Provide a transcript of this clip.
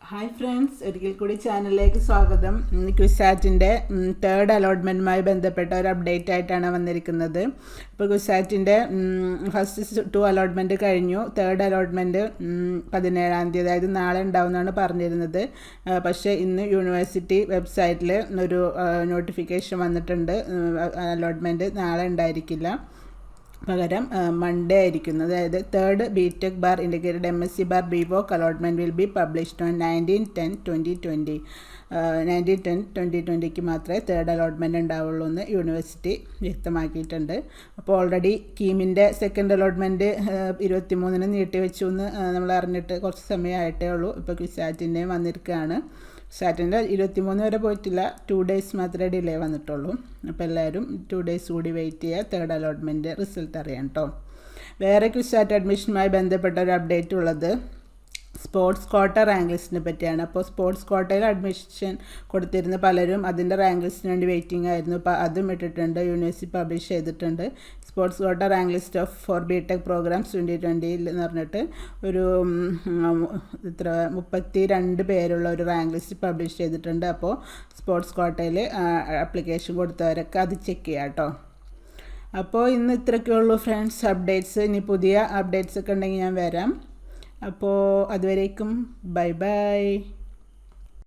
Hi friends, ഒരിക്കൽ കൂടി ചാനലിലേക്ക് സ്വാഗതം. ഇന്ന് ക്വിസാറ്റിൻ്റെ തേർഡ് അലോട്ട്മെൻറ്റുമായി ബന്ധപ്പെട്ട ഒരു അപ്ഡേറ്റ് ആയിട്ടാണ് വന്നിരിക്കുന്നത്. ഇപ്പോൾ ക്വിസാറ്റിൻ്റെ ഫസ്റ്റ് 2 അലോട്ട്മെൻറ്റ് കഴിഞ്ഞു. തേർഡ് അലോട്ട്മെൻറ്റ് 17-ാം തീയതി, അതായത് നാളെ ഉണ്ടാവുമെന്നാണ് പറഞ്ഞിരുന്നത്. പക്ഷേ ഇന്ന് യൂണിവേഴ്സിറ്റി വെബ്സൈറ്റിൽ ഒരു നോട്ടിഫിക്കേഷൻ വന്നിട്ടുണ്ട്. അലോട്ട്മെൻറ്റ് നാളെ ഉണ്ടായിരിക്കില്ല, പകരം മൺഡേ ആയിരിക്കും. അതായത് third BTech bar indicated MSc bar BVOC allotment will be published on 19/10/2020. 19/10/2020 മാത്രമേ തേർഡ് അലോട്ട്മെൻറ്റ് ഉണ്ടാവുള്ളൂ എന്ന് യൂണിവേഴ്സിറ്റി വ്യക്തമാക്കിയിട്ടുണ്ട്. അപ്പോൾ ഓൾറെഡി കീമിൻ്റെ സെക്കൻഡ് അലോട്ട്മെൻറ്റ് 23-ന് നീട്ടിവെച്ചു എന്ന് നമ്മൾ അറിഞ്ഞിട്ട് കുറച്ച് സമയമായിട്ടേ ഉള്ളൂ. ഇപ്പോൾ ക്വിസാറ്റിൻ്റെയും വന്നിരിക്കുകയാണ്. സാറ്റിൻ്റെ 23 വരെ പോയിട്ടില്ല, 2 ഡേയ്സ് മാത്രമേ ഡിലേ വന്നിട്ടുള്ളൂ. അപ്പോൾ എല്ലാവരും 2 ഡേയ്സ് കൂടി വെയിറ്റ് ചെയ്യുക, തേർഡ് അലോട്ട്മെൻറ്റ് റിസൾട്ട് അറിയാം കേട്ടോ. വേറെ ക്വിസാറ്റ് അഡ്മിഷനുമായി ബന്ധപ്പെട്ട ഒരു അപ്ഡേറ്റ് ഉള്ളത് സ്പോർട്സ് കോട്ട റാങ്ക് ലിസ്റ്റിനെ പറ്റിയാണ്. അപ്പോൾ സ്പോർട്സ് കോട്ടയിൽ അഡ്മിഷൻ കൊടുത്തിരുന്ന പലരും അതിൻ്റെ റാങ്ക് ലിസ്റ്റിന് വേണ്ടി വെയിറ്റിംഗ് ആയിരുന്നു. അപ്പോൾ അതും ഇട്ടിട്ടുണ്ട്, യൂണിവേഴ്സിറ്റി പബ്ലിഷ് ചെയ്തിട്ടുണ്ട്. Sports quota rank list of for BTech programmes 2020 എന്ന് പറഞ്ഞിട്ട് ഒരു 32 പേരുള്ള ഒരു റാങ്ക് ലിസ്റ്റ് പബ്ലിഷ് ചെയ്തിട്ടുണ്ട്. അപ്പോൾ സ്പോർട്സ് കോട്ടയിൽ ആപ്ലിക്കേഷൻ കൊടുത്തവരൊക്കെ അത് ചെക്ക് ചെയ്യാം കേട്ടോ. അപ്പോൾ ഇന്ന് ഇത്രയൊക്കെയുള്ളൂ ഫ്രണ്ട്സ് അപ്ഡേറ്റ്സ്. ഇനി പുതിയ അപ്ഡേറ്റ്സ് ഒക്കെ ഉണ്ടെങ്കിൽ ഞാൻ വരാം. അപ്പോൾ അതുവരേക്കും ബൈ ബൈ.